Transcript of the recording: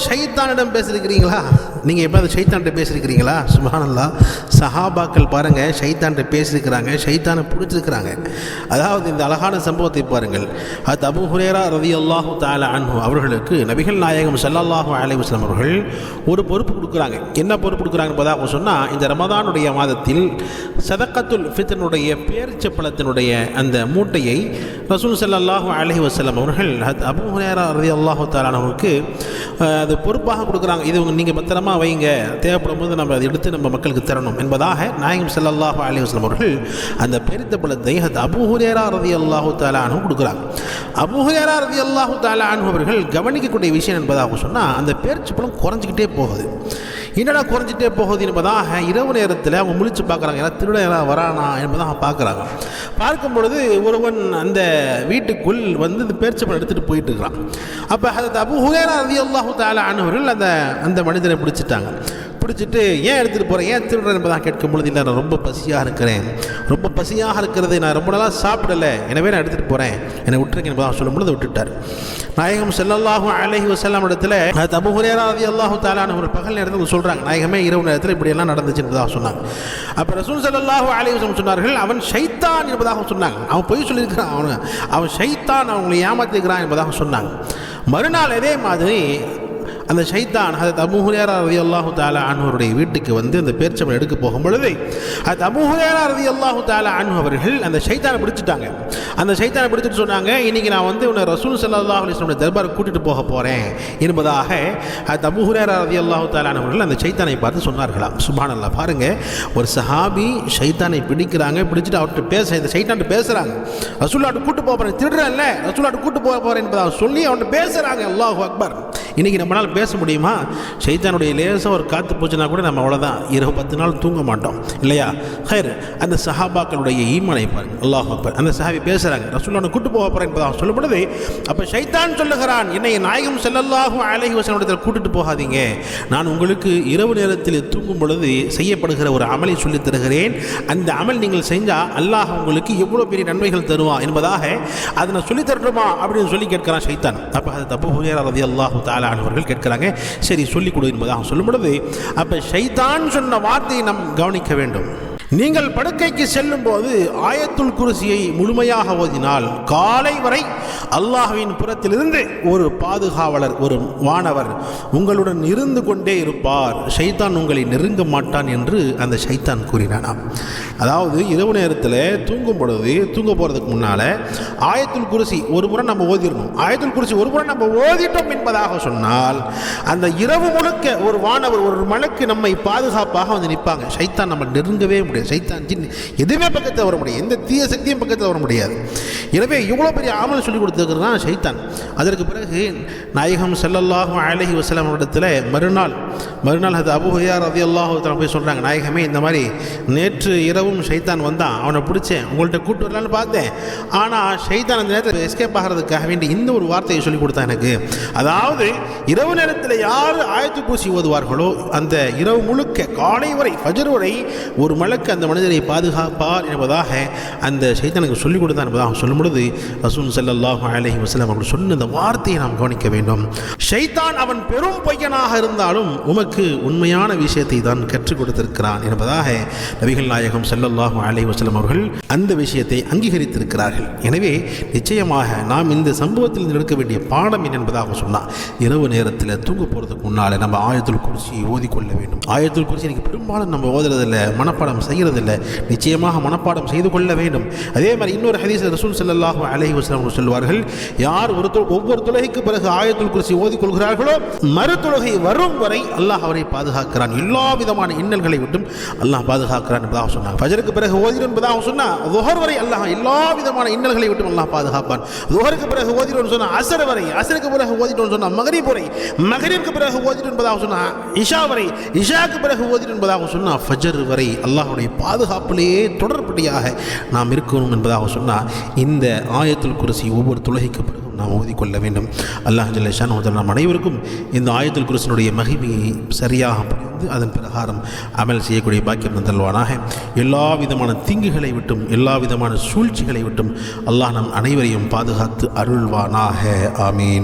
ஷைத்தானிடம் பேசியிருக்கிறீங்களா? நீங்கள் எப்போ ஷைத்தான்கிட்ட பேசியிருக்கிறீங்களா? சுப்ஹானல்லாஹ், சஹாபாக்கள் பாருங்கள் ஷைத்தான்கிட்ட பேசியிருக்கிறாங்க, ஷைத்தானை பிடிச்சிருக்கிறாங்க. அதாவது இந்த அழகான சம்பவத்தை பாருங்கள். அது அபூ ஹுரைரா ரலியல்லாஹு தஆலா அன்ஹு அவர்களுக்கு நபிகள் நாயகம் ஸல்லல்லாஹு அலைஹி வஸல்லம் அவர்கள் ஒரு பொறுப்பு கொடுக்குறாங்க. என்ன பொறுப்பு கொடுக்குறாங்க என்பதாக சொன்னால், இந்த ரமதானுடைய மாதத்தில் சதக்கத்துல் ஃபித்ருடைய பேரிச்சப்பழத்தினுடைய அந்த மூட்டையை ரசூல் ஸல்லல்லாஹு அலைஹி வஸல்லம் அவர்கள் அபூ ஹுரைரா ரலியல்லாஹு தஆலா அவர்களுக்கு அது பொறுப்பாக கொடுக்குறாங்க. இது நீங்கள் பத்திரமா வைங்க, தேவைப்படும் போது நம்ம அதை எடுத்து நம்ம மக்களுக்கு தரணும் என்பதாக நாயகம் ஸல்லல்லாஹு அலைஹி வஸல்லம் அவர்கள் அந்த பேரிச்சப்பழத்தை அபூ ஹுரைரா ரலியல்லாஹு தஆலா அன்ஹு கொடுக்குறாங்க. அபூ ஹுரைரா ரலியல்லாஹு தஆலா அன்ஹு அவர்கள் கவனிக்கக்கூடிய விஷயம் என்பதாக சொன்னால், அந்த பேரிச்சப்பழம் குறைஞ்சிக்கிட்டே போகுது. என்னடா குறைஞ்சிட்டே போகுது என்பதாக இரவு நேரத்தில் அவங்க முழிச்சு பார்க்குறாங்க. ஏன்னா திருடன் வரானா என்பதாக பார்க்குறாங்க. பார்க்கும் பொழுது ஒருவன் அந்த வீட்டுக்குள் வந்து இந்த பேரிச்சப்பழம் எடுத்துகிட்டு போயிட்டு இருக்கிறான். அப்போ அது அபூ ஹுரைரா ரலியல்லாஹு தஆலா அன்ஹு அவர்கள் அந்த மனிதனை பிடிச்சிட்டாங்க. பிடிச்சிட்டு ஏன் எடுத்துகிட்டு போகிறேன், ஏன் திருடுறேன் என்பதாக கேட்கும் பொழுது, இல்லை நான் ரொம்ப பசியாக இருக்கிறேன், ரொம்ப பசியாக இருக்கிறது, நான் ரொம்ப நாளாக சாப்பிடலை, எனவே நான் எடுத்துகிட்டு போகிறேன், என்னை விட்டுருக்கேன் என்பதாக சொல்லும் பொழுது விட்டுட்டார். நாயகம் ஸல்லல்லாஹு அலைஹி வஸல்லம் இடத்துல அபூ ஹுரைரா ரலியல்லாஹு தஆலா அன்ஹு பகல் நேரத்தில் சொல்கிறாங்க, நாயகமே இரவு நேரத்தில் இப்படியெல்லாம் நடந்துச்சு என்பதாக சொன்னாங்க. அப்போ ரசூல் ஸல்லல்லாஹு அலைஹி வஸல்லம் சொன்னார்கள், அவன் ஷைத்தான் என்பதாக சொன்னாங்க. அவன் பொய் சொல்லியிருக்கிறான், அவன் ஷைத்தான் அவங்களை ஏமாற்றிருக்கிறான் என்பதாக சொன்னாங்க. மறுநாள் அதே மாதிரி அந்த ஷைத்தான் ஹதரத் அபூ ஹுரைரா ரலியல்லாஹு தஆலா அன்ஹுடைய வீட்டுக்கு வந்து அந்த பேரிச்சம்பழம் எடுக்க போகும் பொழுது ஹதரத் அபூ ஹுரைரா ரலியல்லாஹு தஆலா அன்ஹு அவர்கள் அந்த ஷைத்தானை பிடிச்சிட்டாங்க. அந்த ஷைத்தானை பிடிச்சிட்டு சொன்னாங்க, இன்னைக்கு நான் வந்து உன்னை ரசூல் ஸல்லல்லாஹு அலைஹி வஸல்லம் தர்பாருக்கு கூட்டிட்டு போக போறேன் என்பதாக ஹதரத் அபூ ஹுரைரா ரலியல்லாஹு தஆலா அன்ஹு அவர்கள் அந்த ஷைத்தானை பார்த்து சொன்னார்களாம். சுப்ஹானல்லாஹ், பாருங்க, ஒரு சஹாபி ஷைத்தானை பிடிக்கிறாங்க, பிடிச்சிட்டு அவர்கிட்ட இந்த ஷைத்தான்கிட்ட பேசுறாங்க. ரசூலுல்லாஹ் கூட்டு போக போறேன், திருடுறேன்ல, ரசூலுல்லாஹ் கூட்டு போக போறேன் என்பதாக சொல்லி அவன்கிட்ட பேசுறாங்க. அல்லாஹு அக்பர். இன்னைக்கு நம்மளால் பேச முடியுமா? ஷைத்தானுடைய லேசாக ஒரு காற்று போச்சுன்னா கூட நம்ம அவ்வளோதான், இரவு 10 நாள் தூங்க மாட்டோம் இல்லையா? ஹைர், அந்த சஹாபாக்களுடைய ஈமானை பாருங்க. அல்லாஹ் அக்பர். அந்த சஹாபி பேசுகிறாங்க, ரசூலுல்லாஹ் கூட்டு போக போகிறேன் என்பதாக சொல்லப்படுது. அப்போ ஷைத்தான் சொல்லுகிறான், என்னை நாயகம் ஸல்லல்லாஹு அலைஹி வஸல்லம் கூட்டிட்டு போகாதீங்க, நான் உங்களுக்கு இரவு நேரத்தில் தூங்கும் பொழுது செய்யப்படுகிற ஒரு அமலை சொல்லித் தருகிறேன், அந்த அமல் நீங்கள் செஞ்சால் அல்லாஹ் உங்களுக்கு எவ்வளோ பெரிய நன்மைகள் தருவான் என்பதாக அதை நான் சொல்லித் தரட்டுமா அப்படின்னு சொல்லி கேட்கிறான் ஷைத்தான். அப்போ அது அபூ ஹுரைரா ரலியல்லாஹு தஆலா அவர்கள் கேட்கிறாங்க, சரி சொல்லிக் கொடு என்பதாக சொல்லும் பொழுது, அப்ப ஷைத்தான் சொன்ன வார்த்தையை நாம் கவனிக்க வேண்டும். நீங்கள் படுக்கைக்கு செல்லும் போது ஆயத்துல் குர்சியை முழுமையாக ஓதினால் காலை வரை அல்லாஹ்வின் புறத்திலிருந்து ஒரு பாதுகாவலர், ஒரு வானவர் உங்களுடன் இருந்து கொண்டே இருப்பார், ஷைத்தான் உங்களை நெருங்க மாட்டான் என்று அந்த ஷைத்தான் கூறினானாம். அதாவது இரவு நேரத்தில் தூங்கும் பொழுது, தூங்க போகிறதுக்கு முன்னால் ஆயத்துல் குர்சி ஒரு முறை நம்ம ஓதிடணும். ஆயத்துல் குர்சி ஒரு முறை நம்ம ஓதிட்டோம் என்பதாக சொன்னால் அந்த இரவு முழுக்க ஒரு வானவர், ஒரு மலக்கு நம்மை பாதுகாப்பாக வந்து நிற்பாங்க. ஷைத்தான் நம்ம நெருங்கவே முடியாது. ஷைத்தான் ஜின் எதுவுமே பக்கத்தில் வர முடியாது, எந்த தீய சக்தியும் பக்கத்தில் வர முடியாது. எனவே இவ்வளோ பெரிய அமல் சொல்லி கொடுத்துருக்கிறான் ஷைத்தான். அதற்கு பிறகு நாயகம் ஸல்லல்லாஹு அலைஹி வஸல்லம் இடத்துல மறுநாள் அது அபூ ஹுரைரா ரலியல்லாஹு தஆலா போய் சொல்கிறாங்க, நாயகமே இந்த மாதிரி நேற்று இரவும் ஷைத்தான் வந்தான், அவனை பிடிச்சேன், உங்கள்கிட்ட கூட்டு வரலான்னு பார்த்தேன், ஆனால் ஷைத்தான் அந்த நேரத்தில் எஸ்கேப் ஆகிறதுக்காக வேண்டி இந்த ஒரு வார்த்தையை சொல்லி கொடுத்தான் எனக்கு. அதாவது இரவு நேரத்தில் யார் ஆயத்துல் குர்சி ஓதுவார்களோ அந்த இரவு முழுக்க காலை வரை ஃபஜர் வரை ஒரு மலக்கு அந்த மனிதரை பாதுகாப்பார் என்பதாக அந்த ஷைத்தானுக்கு சொல்லிக் கொடுத்தான் என்பதாக சொல்லும் பொழுது ரசூல் ஸல்லல்லாஹு அலைஹி வஸல்லம் அவர்கள் சொன்ன இந்த வார்த்தையை நாம் கவனிக்க வேண்டும். ஷைத்தான் அவன் பெரும் பையனாக இருந்தாலும் உமக்கு உண்மையான விஷயத்தை தான் கற்றுக் கொடுத்திருக்கிறான் என்பதாக நபிகள் நாயகம் ஸல்லல்லாஹு அலைஹி வஸல்லம் அவர்கள் அந்த விஷயத்தை அங்கீகரித்திருக்கிறார்கள். எனவே நிச்சயமாக நாம் இந்த சம்பவத்தில் எடுக்க வேண்டிய பாடம் என்பதாக சொன்னால், இரவு நேரத்தில் தூங்க போகிறதுக்கு முன்னால் நம்ம ஆயத்துல் குர்சியை ஓதிக்கொள்ள வேண்டும். ஆயத்துல் குர்சி எனக்கு பெரும்பாலும் நம்ம ஓதுறதில்லை, மனப்பாடம் செய்கிறதில்லை, நிச்சயமாக மனப்பாடம் செய்து கொள்ள வேண்டும். அதே மாதிரி இன்னொரு ஹதீஸில் ரசூல் ஸல்லல்லாஹு அலைஹி வஸல்லம் சொல்வார்கள், யார் ஒவ்வொரு தொழுகைக்கு பிறகு ஆயத்துல் குர்சி ஓதிக்கொள்கிறார்களோ மறு தொழுகை வரும் வரை அல்லாஹ் அவரை பாதுகாக்கிறான், எல்லா விதமான இன்னல்களை விட்டும் அல்லாஹ் பாதுகாக்கிறான் என்பதாக சொன்னாங்க. ஃபஜருக்கு பிறகு ஓதிடும் என்பதாக சொன்னால் லுஹர் வரை அல்லாஹ் எல்லா விதமான இன்னல்களை விட்டும் அல்லாஹ் பாதுகாப்பான். லுஹருக்கு பிறகு ஓதிடும் சொன்னால் அஸ்ர் வரை, அஸ்ருக்கு பிறகு ஓதிடும் சொன்னால் மக்ரிப் வரை, மக்ரிப்க்கு பிறகு ஓதிடும் என்பதாக சொன்னால் இஷா வரை, இஷாக்கு பிறகு ஓதிடும் என்பதாக சொன்னால் ஃபஜர் வரை அல்லாஹ்வுடைய பாதுகாப்பிலேயே தொடர்படியாக நாம் இருக்கணும் என்பதாக சொன்னால் இந்த ஆயத்துல் குர்சி ஒவ்வொரு தொழுகைக்கு பிறகு நாம் ஓதிக்கொள்ள வேண்டும். அல்லாஹ் ஜல்ல ஷானஹு நாம் அனைவருக்கும் இந்த ஆயத்துல் குர்சியினுடைய மகிமையை சரியாக புரிந்து அதன் பிரகாரம் அமல் செய்யக்கூடிய பாக்கியம் தந்தல்வானாக. எல்லா விதமான தீங்குகளை விட்டும் எல்லா விதமான சூழ்ச்சிகளை விட்டும் அல்லாஹ் நம் அனைவரையும் பாதுகாத்து அருள்வானாக. ஆமீன்.